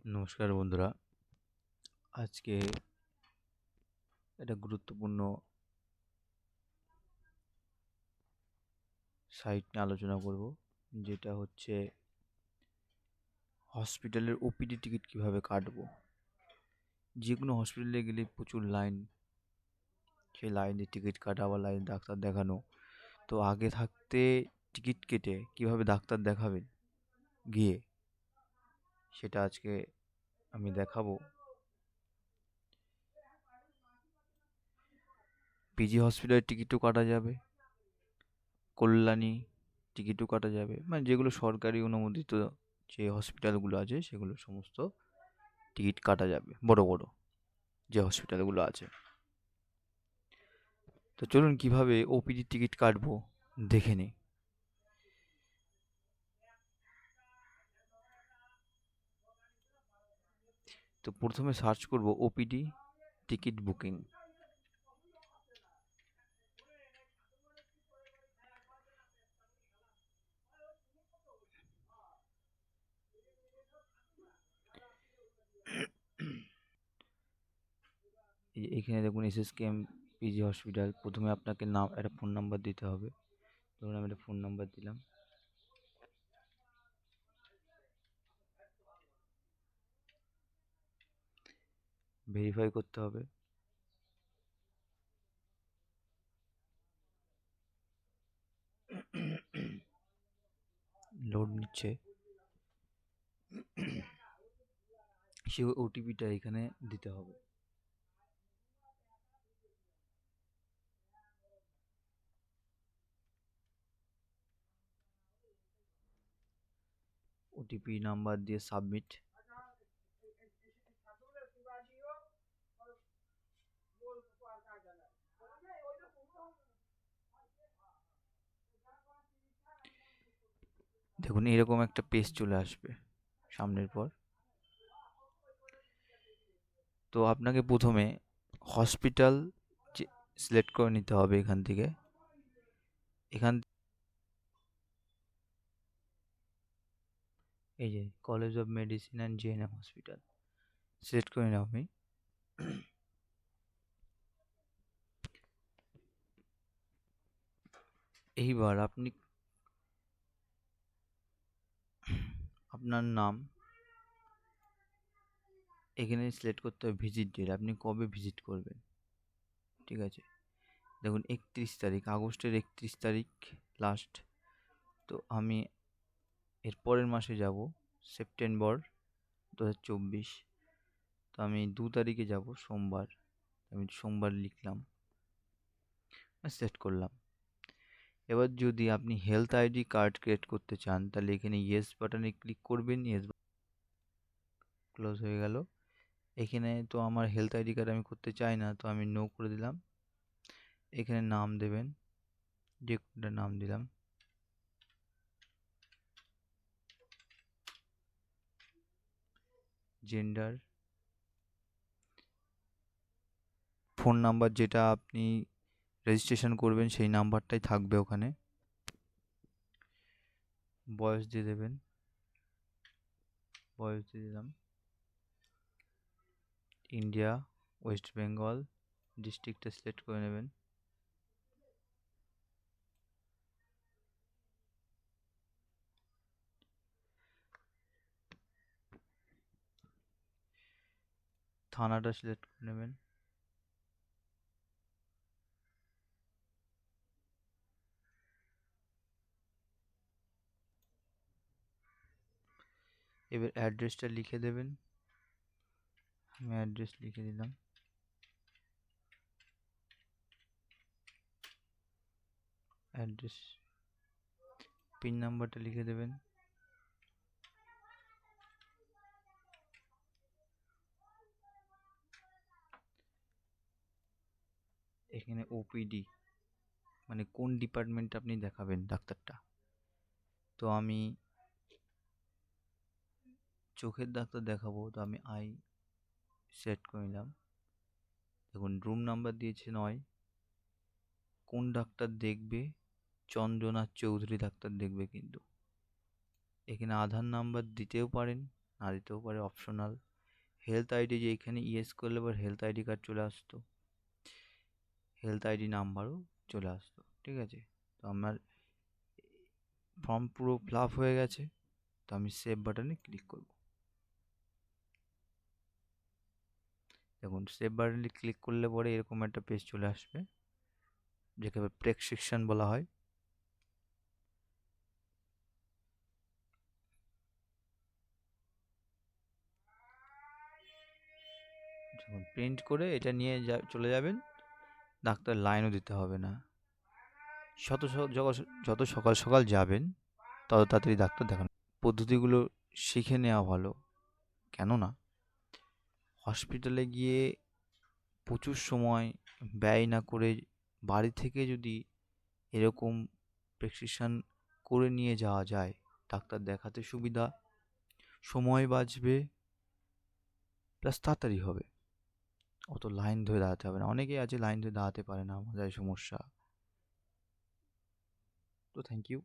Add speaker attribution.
Speaker 1: নমস্কার বন্ধুরা। আজকে একটা গুরুত্বপূর্ণ সাইট নিয়ে আলোচনা করব, যেটা হচ্ছে হসপিটালের ওপিডি টিকিট কিভাবে কাটবো। যে কোনো হসপিটালে গেলে প্রচুর লাইন, সেই লাইনে টিকিট কাটা বা লাইন ডাক্তার দেখানো। তো আগে থাকতে টিকিট কেটে কিভাবে ডাক্তার দেখাবেন গিয়ে, সেটা আজকে আমি দেখাবো। পিজি হসপিটালের টিকিটও কাটা যাবে, কল্যাণী টিকিটও কাটা যাবে, মানে যেগুলো সরকারি অনুমোদিত যে হসপিটালগুলো আছে সেগুলো সমস্ত টিকিট কাটা যাবে, বড় বড় যে হসপিটালগুলো আছে। তো চলুন কিভাবে ওপিডি টিকিট কাটবো দেখে নিই। তো প্রথমে সার্চ করব ওপিডি টিকিট বুকিং। এখানে দেখুন এসএসকেএম পিজি হসপিটাল। প্রথমে আপনাকে একটা ফোন নাম্বার দিতে হবে। ধরুন আমি একটা ফোন নাম্বার দিলাম। ভেরিফাই করতে হবে। লোড নিচ্ছে। সেই ওটিপিটা এখানে দিতে হবে। ওটিপি নাম্বার দিয়ে সাবমিট। দেখুন এরকম একটা পেজ চলে আসবে সামনের পর। তো আপনাকে প্রথমে হসপিটাল সিলেক্ট করে নিতে হবে এখান থেকে। এখান এই যে college of medicine and GNM hospital select করে নাও আমি। এইবার আপনি আপনার নাম এখানে সিলেক্ট করতে হবে। ভিজিট ডেট, আপনি কবে ভিজিট করবেন। ঠিক আছে, দেখুন 31 তারিখ, আগস্টের 31 তারিখ লাস্ট। তো আমি এর পরের মাসে যাব, সেপ্টেম্বর 2024। তো আমি 2 তারিখে যাব, সোমবার। আমি সোমবার লিখলাম, সিলেক্ট করলাম। এবার যদি আপনি হেলথ আইডি কার্ড ক্রিয়েট করতে চান, তাহলে এখানে ইয়েস বাটনে ক্লিক করবেন। ইয়েস, ক্লোজ হয়ে গেল। এখানে তো আমার হেলথ আইডি কার্ড আমি করতে চাই না, তো আমি নো করে দিলাম। এখানে নাম দেবেন, যে কোনটা নাম দিলাম। জেন্ডার, ফোন নাম্বার যেটা আপনি রেজিস্ট্রেশন করবেন সেই নাম্বারটাই থাকবে ওখানে। বয়স দিয়ে দেবেন, বয়স দিয়ে দিলাম। ইন্ডিয়া, ওয়েস্ট বেঙ্গল, ডিস্ট্রিক্টটা সিলেক্ট করে নেবেন। থানাটা সিলেক্ট করে নেবেন। এবার অ্যাড্রেসটা লিখে দেবেন। আমি অ্যাড্রেস লিখে দিলাম। অ্যাড্রেস, পিন নাম্বারটা লিখে দেবেন। এখানে ওপিডি মানে কোন ডিপার্টমেন্ট আপনি দেখাবেন ডাক্তারটা। তো আমি চোখের ডাক্তার দেখাবো, তো আমি আই সেট করে নিলাম। দেখুন রুম নাম্বার দিয়েছে 9। কোন ডাক্তার দেখবে, চন্দ্রনাথ চৌধুরী ডাক্তার দেখবে। কিন্তু এখানে আধার নাম্বার দিতেও পারেন, না দিতেও পারে, অপশনাল। হেলথ আইডি, যে এখানে ইয়েস করলে এবার হেলথ আইডি কার্ড চলে আসতো, হেলথ আইডি নাম্বারও চলে আসতো। ঠিক আছে, তো আমার ফর্ম পুরো ফিল আপ হয়ে গেছে। তো আমি সেভ বাটনে ক্লিক করব। দেখুন সেভ বাটনে ক্লিক করলে পরে এরকম একটা পেজ চলে আসবে, যেটাকে প্রেসক্রিপশন বলা হয়। যখন প্রিন্ট করে এটা নিয়ে চলে যাবেন, ডাক্তার লাইনও দিতে হবে না। যত সকাল সকাল যাবেন তত তাড়াতাড়ি ডাক্তার দেখানো। পদ্ধতিগুলো শিখে নেওয়া ভালো, কেননা হসপিটালে গিয়ে প্রচুর সময় ব্যয় না করে বাড়ি থেকে যদি এরকম প্রেসক্রিপশন করে নিয়ে যাওয়া যায়, ডাক্তার দেখাতে সুবিধা, সময় বাঁচবে, প্লাস তাড়াতাড়ি হবে। অত লাইন ধরে দাঁড়াতে হবে না। অনেকেই আছে লাইন ধরে দাঁড়াতে পারে না, আমাদের সমস্যা। তো থ্যাংক ইউ।